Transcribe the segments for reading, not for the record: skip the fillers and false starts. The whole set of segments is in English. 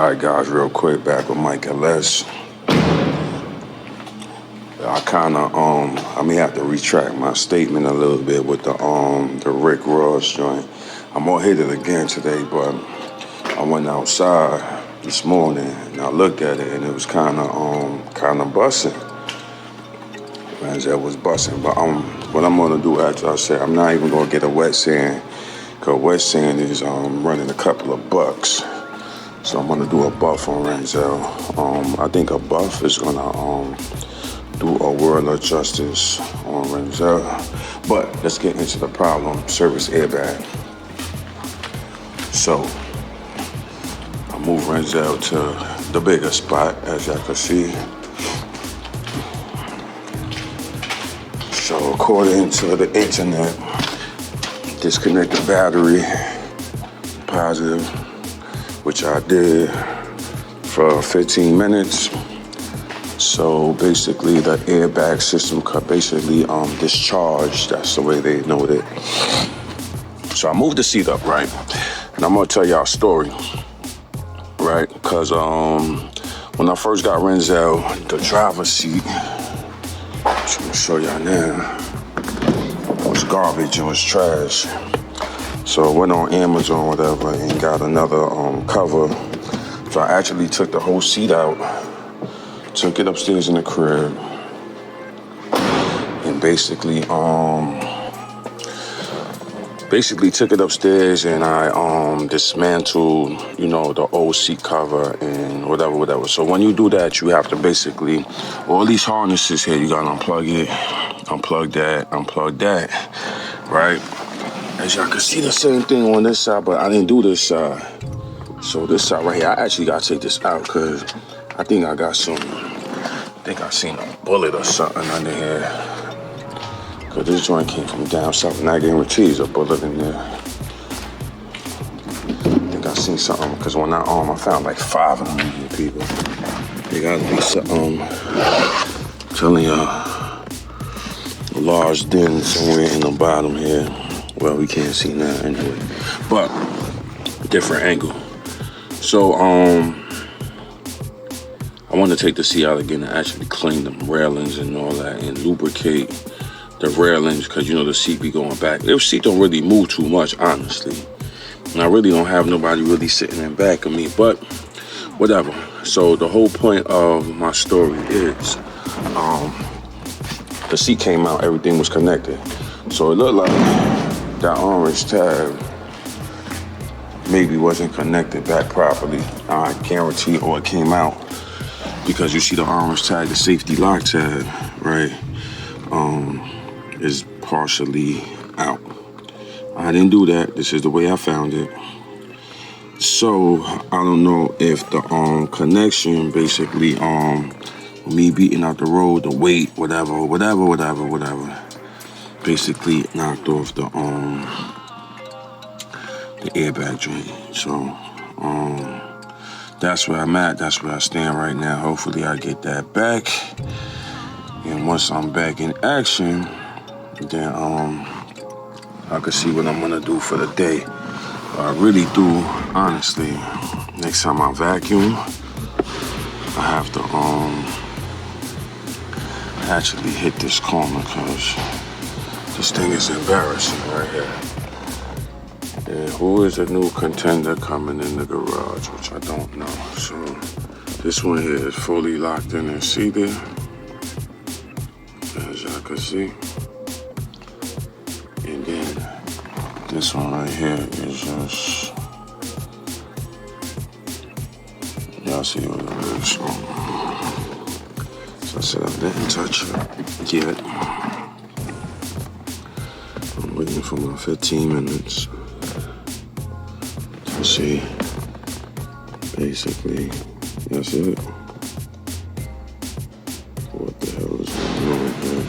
Alright guys, real quick, back with Mike and Les. I may have to retract my statement a little bit with the Rick Ross joint. I'm gonna hit it again today, but I went outside this morning and I looked at it and it was kinda busting. As that was busting. But what I'm gonna do after I said, I'm not even gonna get a wet sand, cause wet sand is running a couple of bucks. So I'm gonna do a buff on Renzel. I think a buff is gonna do a world of justice on Renzel. But let's get into the problem. Service airbag. So I move Renzel to the bigger spot, as y'all can see. So according to the internet, disconnect the battery, positive, which I did for 15 minutes. So basically the airbag system could basically discharge. That's the way they know it. So I moved the seat up, right? And I'm gonna tell y'all a story, right? Because when I first got Renzel, the driver's seat, I'm gonna show y'all now, it was garbage, it was trash. So I went on Amazon, whatever, and got another cover. So I actually took the whole seat out, took it upstairs in the crib, and basically took it upstairs and I dismantled, the old seat cover and whatever. So when you do that, you have to basically, all these harnesses here, you gotta unplug it, unplug that, right? As y'all can see the same thing on this side, but I didn't do this side. So this side right here, I actually gotta take this out because I think I seen a bullet or something under here. Cause this joint came from down south and I guarantee there's a bullet in there. I think I seen something, cause when I found like 5 of them in here, people. There gotta be something, I'm telling y'all, a large den somewhere in the bottom here. Well, we can't see now anyway, but different angle. So, I want to take the seat out again and actually clean the railings and all that and lubricate the railings because, the seat be going back. The seat don't really move too much, honestly. And I really don't have nobody really sitting in back of me, but whatever. So the whole point of my story is the seat came out, everything was connected. So it looked like that orange tab maybe wasn't connected back properly. I guarantee, or it came out because you see the orange tag, the safety lock tab, right, is partially out. I didn't do that. This is the way I found it. So I don't know if the connection, basically, me beating out the road, the weight, whatever, basically knocked off the airbag joint. So that's where I'm at. That's where I stand right now. Hopefully I get that back. And once I'm back in action, then I can see what I'm gonna do for the day. I really do, honestly. Next time I vacuum, I have to actually hit this corner because this thing is embarrassing right here. And who is a new contender coming in the garage, which I don't know. So this one here is fully locked in and seated, as y'all can see. And then this one right here is just, y'all see what it is. So I said I didn't touch it yet. I'm waiting for my 15 minutes. To see, basically, that's it. What the hell is going on here?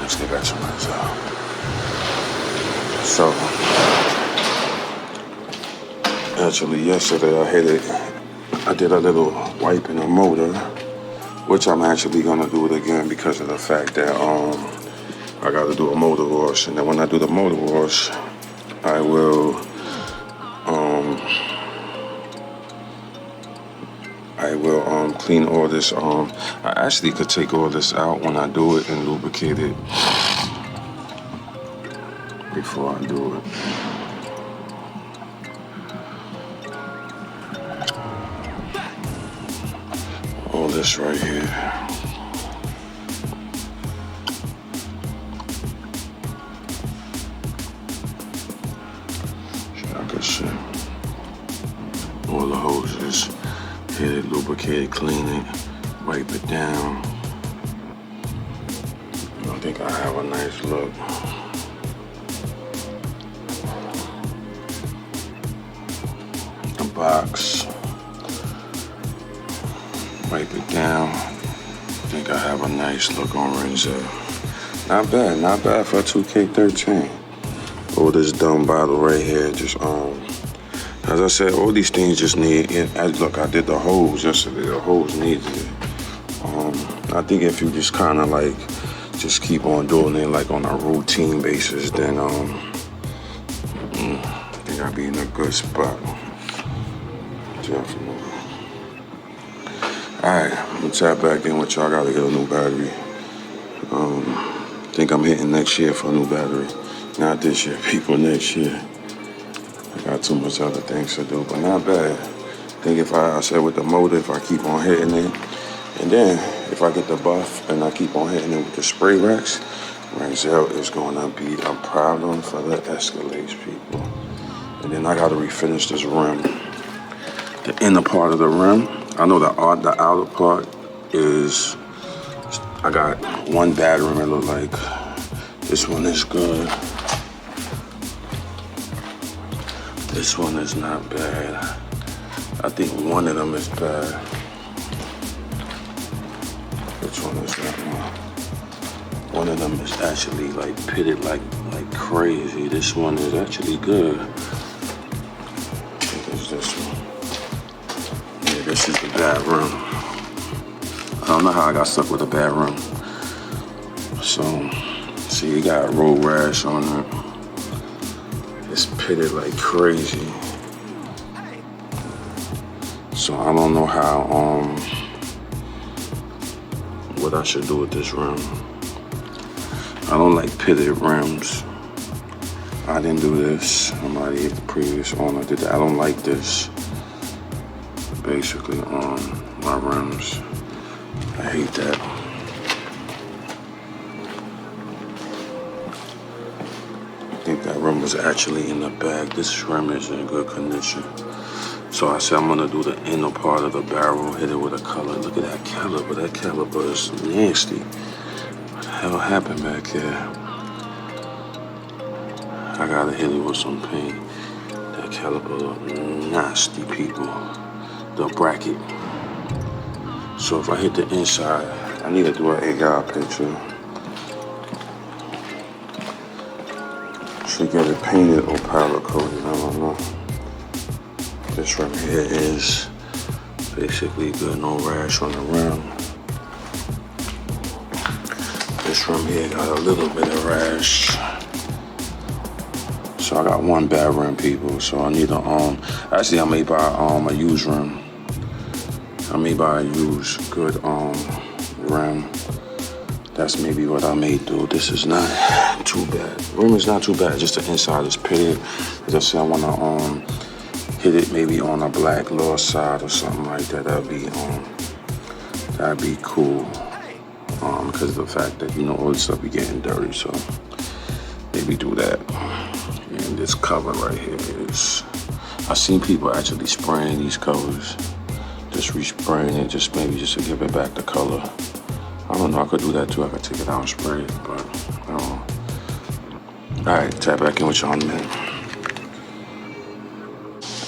Let's get back to myself. So, actually yesterday I did a little wipe in the motor, which I'm actually gonna do it again because of the fact that I gotta do a motor wash, and then when I do the motor wash, I will will clean all this. I actually could take all this out when I do it and lubricate it before I do it. All this right here. Shit. All the hoses, hit it, lubricate it, clean it, wipe it down. I think I have a nice look. The box, wipe it down. I think I have a nice look on Renzo. Not bad for a 2K13. Oh, this dumb bottle right here, just as I said, all these things just need. Look, I did the hose yesterday. The hose needs it. I think if you just kind of like just keep on doing it like on a routine basis, then I think I'll be in a good spot. Definitely. All right, I'm gonna tap back in with y'all. I gotta get a new battery. I think I'm hitting next year for a new battery. Not this year, people, next year. I got too much other things to do, but not bad. I think if I said with the motor, if I keep on hitting it, and then if I get the buff and I keep on hitting it with the spray racks, Renzel is gonna be a problem for the Escalade people. And then I gotta refinish this rim. The inner part of the rim, I know the outer part is, I got one battery and it look like this one is good. This one is not bad. I think one of them is bad. Which one is that one? One of them is actually like pitted like crazy. This one is actually good. I think it's this one. Yeah, this is the bad rim. I don't know how I got stuck with a bad rim. So, see, you got a road rash on it. It's pitted like crazy. So I don't know how, what I should do with this rim. I don't like pitted rims. I didn't do this. Somebody, the previous owner did that. I don't like this, basically, on my rims. I hate that. I think that rim was actually in the bag. This rim is in good condition. So I said I'm gonna do the inner part of the barrel, hit it with a color. Look at that caliper. That caliper is nasty. What the hell happened back here? I gotta hit it with some paint. That caliper look nasty, people. The bracket. So if I hit the inside, I need to do an AR picture. Should get it painted or powder coated, I don't know. This rim here is basically good, no rash on the rim. This rim here got a little bit of rash. So I got one bad rim, people. So I need a actually I may buy a used rim. I may buy a used good rim. That's maybe what I may do. This is not too bad. Rim is not too bad. Just the inside is pitted. As I said, I wanna hit it maybe on a black lower side or something like that. That'd be cool. Because of the fact that all this stuff be getting dirty. So maybe do that. And this cover right here is. I've seen people actually spraying these covers. Just respraying it, just to give it back the color. I don't know, I could do that too. I could take it out and spray it, but I don't know. All right, tap back in with y'all in a minute.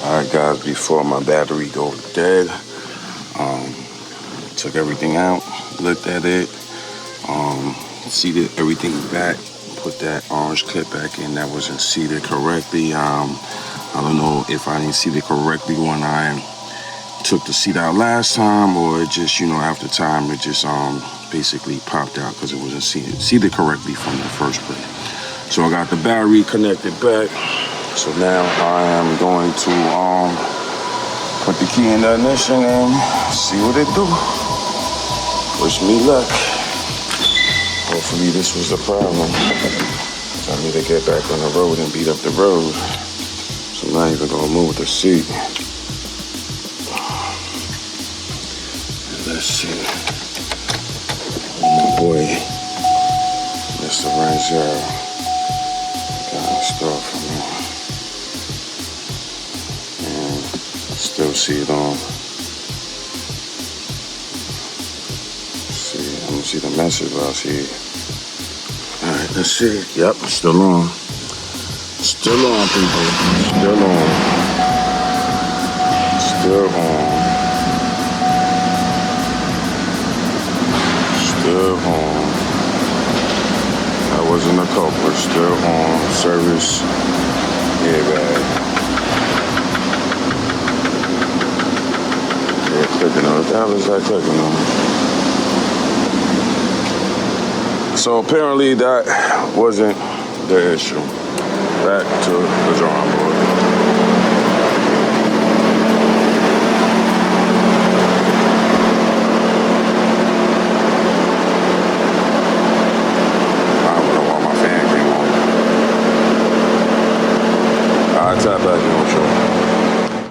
All right, guys, before my battery goes dead, took everything out, looked at it, seated everything back, put that orange clip back in that wasn't seated correctly. I don't know if I didn't seat it correctly when I took the seat out last time, or it just, after time, it just basically popped out because it wasn't seated correctly from the first place. So I got the battery connected back. So now I am going to put the key in the ignition and see what it do. Wish me luck. Hopefully this was the problem. So I need to get back on the road and beat up the road. So I'm not even gonna move the seat. Let's see. Oh, my boy, Mr. Rangel, got in store for me. And still see it on. See, I'm gonna see the message, but I'll see. All right, let's see. Yep, still on. Still on, people. Still on. Still on. Still on. That wasn't a culprit. Still on. Service. Airbag. Yeah, clicking on it. What the hell is that clicking on? So apparently that wasn't the issue. Back to the drawing board.